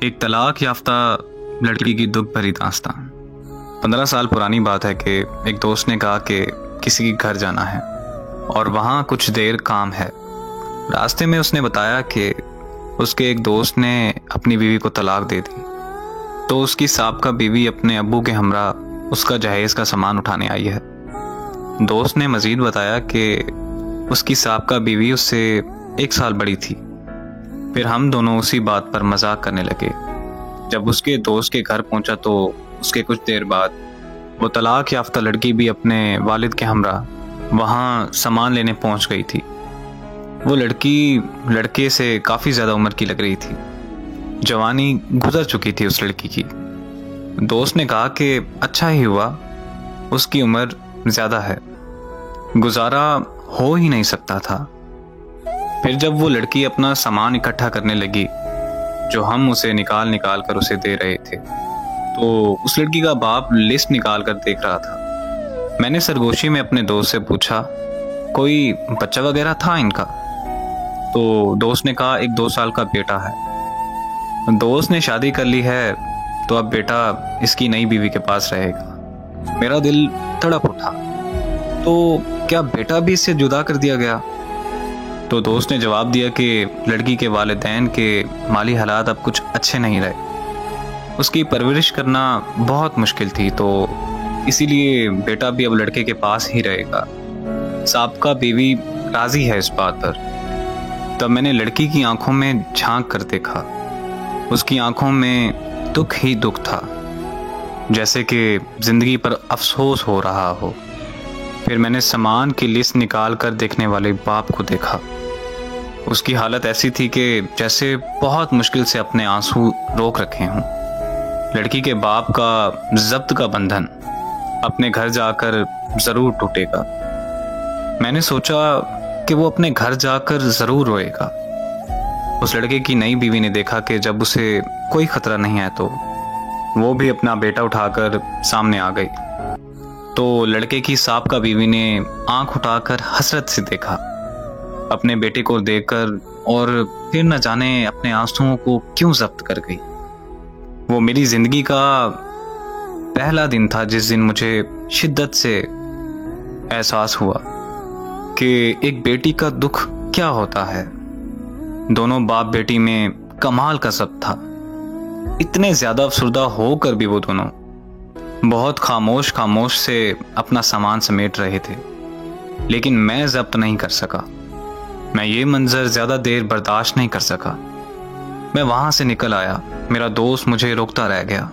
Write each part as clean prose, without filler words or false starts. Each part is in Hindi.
एक तलाक याफ्ता लड़की की दुख भरी दास्तान। 15 साल पुरानी बात है कि एक दोस्त ने कहा कि किसी के घर जाना है और वहाँ कुछ देर काम है। रास्ते में उसने बताया कि उसके एक दोस्त ने अपनी बीवी को तलाक दे दी, तो उसकी साबका बीवी अपने अब्बू के हमरा उसका जहेज का सामान उठाने आई है। दोस्त ने मजीद बताया कि उसकी साबका बीवी उससे 1 साल बड़ी थी। फिर हम दोनों उसी बात पर मजाक करने लगे। जब उसके दोस्त के घर पहुंचा तो उसके कुछ देर बाद वो तलाक याफ्ता लड़की भी अपने वालिद के हमरा वहाँ सामान लेने पहुंच गई थी। वो लड़की लड़के से काफ़ी ज़्यादा उम्र की लग रही थी। जवानी गुजर चुकी थी उस लड़की की। दोस्त ने कहा कि अच्छा ही हुआ, उसकी उम्र ज़्यादा है, गुजारा हो ही नहीं सकता था। फिर जब वो लड़की अपना सामान इकट्ठा करने लगी जो हम उसे निकाल निकाल कर उसे दे रहे थे, तो उस लड़की का बाप लिस्ट निकाल कर देख रहा था। मैंने सरगोशी में अपने दोस्त से पूछा, कोई बच्चा वगैरह था इनका? तो दोस्त ने कहा 1-2 साल का बेटा है। दोस्त ने शादी कर ली है तो अब बेटा इसकी नई बीवी के पास रहेगा। मेरा दिल तड़प उठा, तो क्या बेटा भी इससे जुदा कर दिया गया? तो दोस्त ने जवाब दिया कि लड़की के वालिदैन के माली हालात अब कुछ अच्छे नहीं रहे, उसकी परवरिश करना बहुत मुश्किल थी, तो इसीलिए बेटा भी अब लड़के के पास ही रहेगा। साबका बीवी राजी है इस बात पर। तब मैंने लड़की की आंखों में झांक कर देखा। उसकी आंखों में दुख ही दुख था, जैसे कि जिंदगी पर अफसोस हो रहा हो। फिर मैंने सामान की लिस्ट निकाल कर देखने वाले बाप को देखा। उसकी हालत ऐसी थी कि जैसे बहुत मुश्किल से अपने आंसू रोक रखे हों। लड़की के बाप का जब्त का बंधन अपने घर जाकर जरूर टूटेगा। मैंने सोचा कि वो अपने घर जाकर जरूर रोएगा। उस लड़के की नई बीवी ने देखा कि जब उसे कोई खतरा नहीं है तो वो भी अपना बेटा उठाकर सामने आ गई। तो लड़के की साबका बीवी ने आंख उठाकर हसरत से देखा अपने बेटे को देखकर, और फिर न जाने अपने आंसुओं को क्यों जब्त कर गई। वो मेरी जिंदगी का पहला दिन था जिस दिन मुझे शिद्दत से एहसास हुआ कि एक बेटी का दुख क्या होता है। दोनों बाप बेटी में कमाल का सब था। इतने ज्यादा अफसुर्दा होकर भी वो दोनों बहुत खामोश खामोश से अपना सामान समेट रहे थे, लेकिन मैं जब्त नहीं कर सका। मैं ये मंजर ज्यादा देर बर्दाश्त नहीं कर सका। मैं वहां से निकल आया। मेरा दोस्त मुझे रोकता रह गया।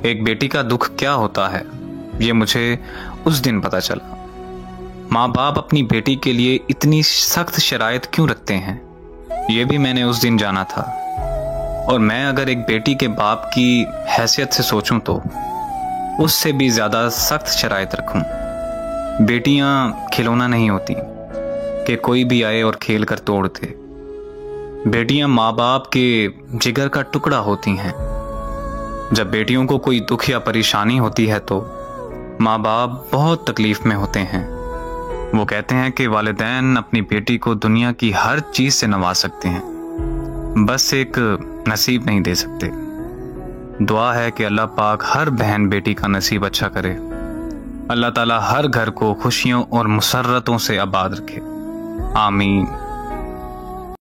एक बेटी का दुख क्या होता है ये मुझे उस दिन पता चला। माँ बाप अपनी बेटी के लिए इतनी सख्त शराइत क्यों रखते हैं, ये भी मैंने उस दिन जाना था। और मैं अगर एक बेटी के बाप की हैसियत से सोचूं तो उससे भी ज्यादा सख्त शराइत रखूं। बेटियां खिलौना नहीं होती कि कोई भी आए और खेल कर तोड़ दे। बेटियां माँ बाप के जिगर का टुकड़ा होती हैं। जब बेटियों को कोई दुख या परेशानी होती है तो माँ बाप बहुत तकलीफ में होते हैं। वो कहते हैं कि वालिदैन अपनी बेटी को दुनिया की हर चीज से नवाज सकते हैं, बस एक नसीब नहीं दे सकते। दुआ है कि अल्लाह पाक हर बहन बेटी का नसीब अच्छा करे। अल्लाह ताला हर घर को खुशियों और मुसर्रतों से आबाद रखे। आमीन।